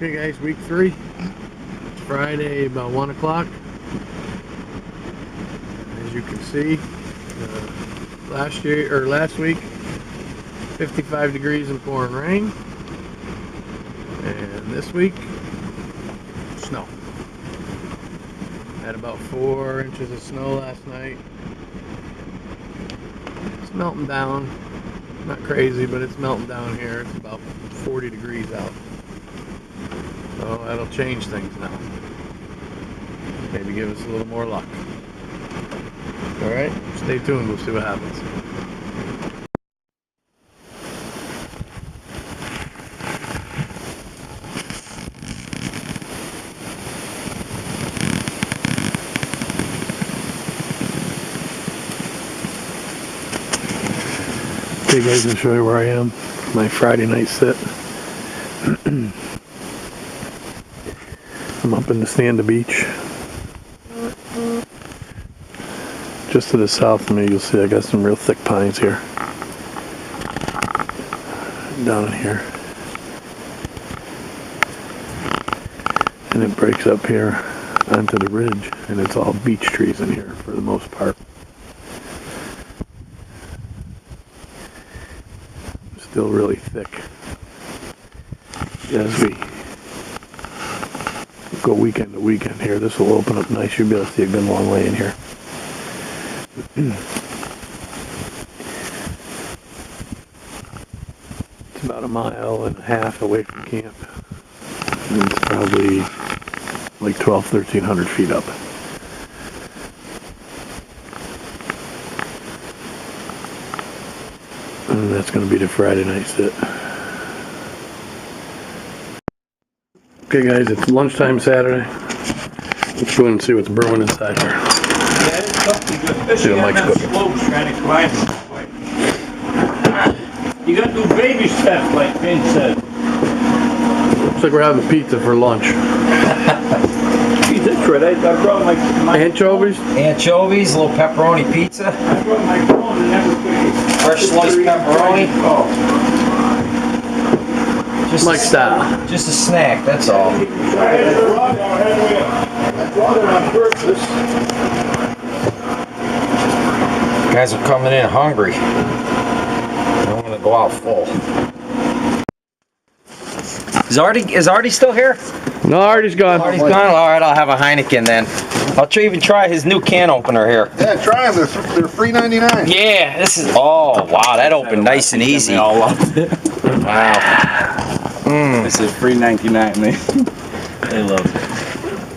Okay guys, week 3. It's Friday about 1 o'clock. As you can see, last week 55 degrees and pouring rain, and this week snow. Had about 4 inches of snow last night. It's melting down. Not crazy, but it's melting down here. It's about 40 degrees out. So that'll change things now. Maybe give us a little more luck. Alright, stay tuned, we'll see what happens. Okay guys, I'll show you where I am. My Friday night sit. I'm up in the stand of beach. Just to the south of me, you'll see I got some real thick pines here. Down in here. And it breaks up here onto the ridge, and it's all beech trees in here for the most part. Still really thick. As we go weekend to weekend here, this will open up nice. You'll be able to see a good long way in here. It's about 1.5 miles away from camp. And it's probably like 1,200-1,300 feet up. And that's going to be the Friday night sit. Okay guys, it's lunchtime Saturday. Let's go and see what's brewing inside here. Yeah, it's something good. See what Mike's cooking. Trying to climb it. You gotta do baby steps like Finn said. Looks like we're having pizza for lunch. Gee, that's right. I brought my Anchovies? Anchovies, a little pepperoni pizza. I brought my phone and everything. Fresh sliced pepperoni. Oh. Just Mike style. Just a snack, that's all. I brought it on purpose. Guys are coming in hungry. I'm gonna go out full. Is Artie still here? No, Artie's gone. Artie's gone? Alright, I'll have a Heineken then. I'll even try his new can opener here. Yeah, try them. They're $3.99. Yeah, this is, oh wow, that opened nice and easy. They all loved it. Wow. This is $3.99, man. They love it.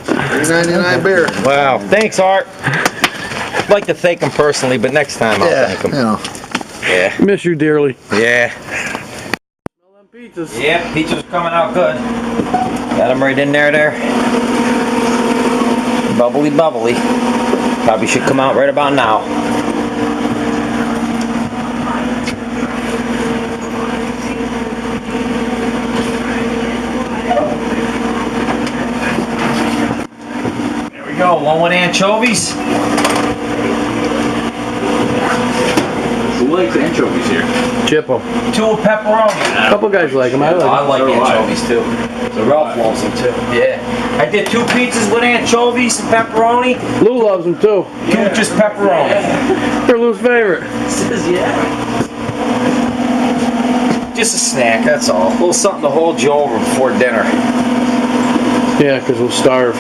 $3.99 beer. Wow, thanks Art. I'd like to thank him personally, but next time I'll thank him. You know. Yeah. Miss you dearly. Yeah. Smell them pizzas. Yeah, pizza's coming out good. Got them right in there. Bubbly, bubbly. Probably should come out right about now. There we go. One with anchovies. Who likes anchovies here? Chippo. 2 with pepperoni. A couple guys like them. I like them. I like anchovies too. So Ralph loves them too. Yeah. I did 2 pizzas with anchovies and pepperoni. Lou loves them too. 2 with just pepperoni. They're Lou's favorite. Says yeah. Just a snack, that's all. A little something to hold you over before dinner. Yeah, because we'll starve.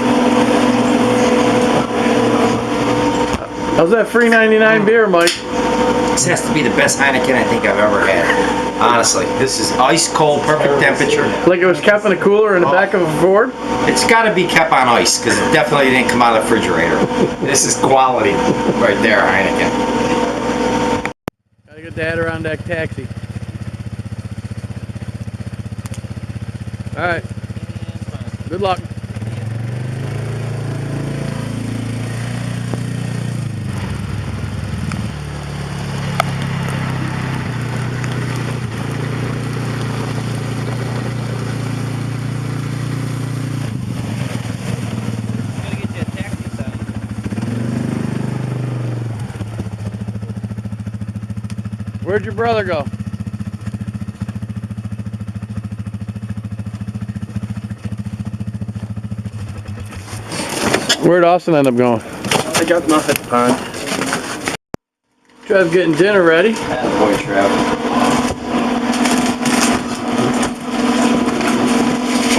How's that $3.99 beer, Mike? This has to be the best Heineken I think I've ever had. Honestly, this is ice cold, perfect temperature. Like it was kept in a cooler in the back of a Ford? It's got to be kept on ice because it definitely didn't come out of the refrigerator. This is quality right there, Heineken. Gotta get Dad around that taxi. Alright. Good luck. Where'd your brother go? Where'd Austin end up going? I got them off at the pond. Trev's getting dinner ready. Boy, Trev.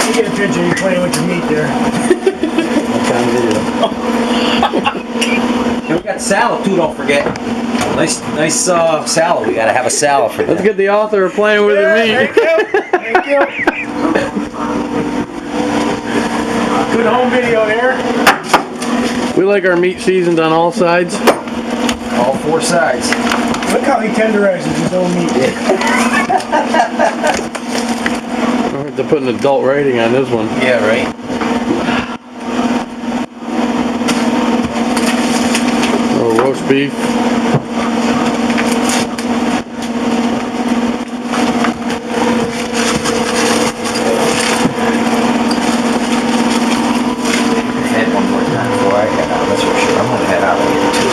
You get a picture of you playing with your meat there. And we got salad too, don't forget. Nice salad. We gotta have a salad for Let's that. get the author of Playing with the Meat. Thank you. Good home video here. We like our meat seasoned on all sides. All four sides. Look how he tenderizes his own meat. We'll have to put an adult rating on this one. Yeah, right. Oh, roast beef. Head one more time before I head out. That's for sure. I'm gonna head out later too.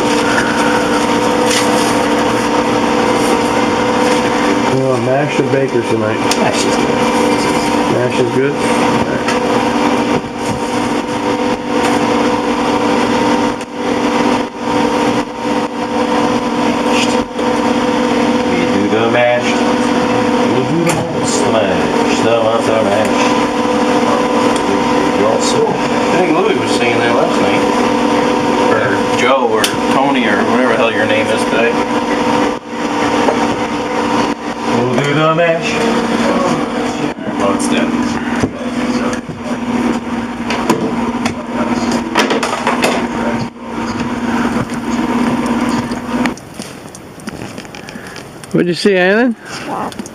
Oh, mash and bakers tonight. That's just good. Mash is good. We do the mash. We'll do the whole smash. So what's our mash? I think Louis was singing that last night. Or Joe or Tony or whatever the hell your name is today. We'll do the mash. Well, it's dead. What'd you see, anything?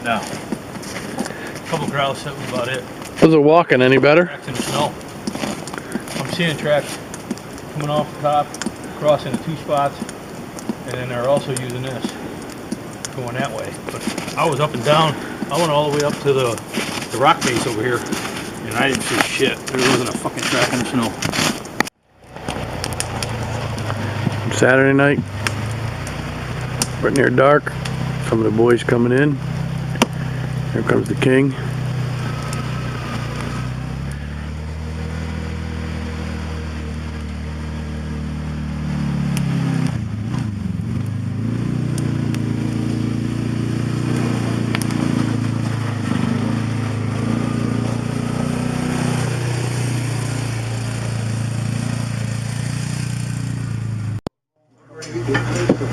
No. Couple grouse, that was about it. Was it walking any better? Tracks in the snow. I'm seeing tracks coming off the top, crossing the two spots, and then they're also using this, going that way. But I was up and down. I went all the way up to the rock face over here, and I didn't see shit. There wasn't a fucking track in the snow. Saturday night. Right near dark. Some of the boys coming in. Here comes the king.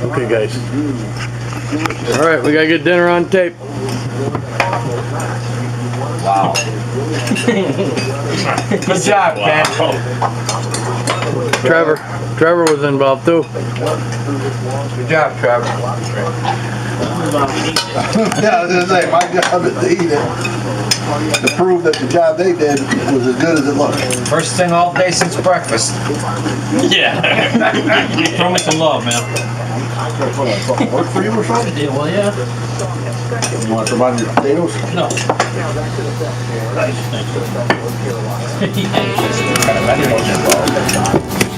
Okay, guys. All right, we gotta get dinner on tape. Wow. Good job, Ken. Trevor was involved too. Good job, Trevor. Yeah, I was gonna say, my job is to eat it. To prove that the job they did was as good as it looked. First thing all day since breakfast. Yeah. Throw me some love, man. Work for you or something? Yeah, well, yeah. You want to provide your potatoes? No. Kind of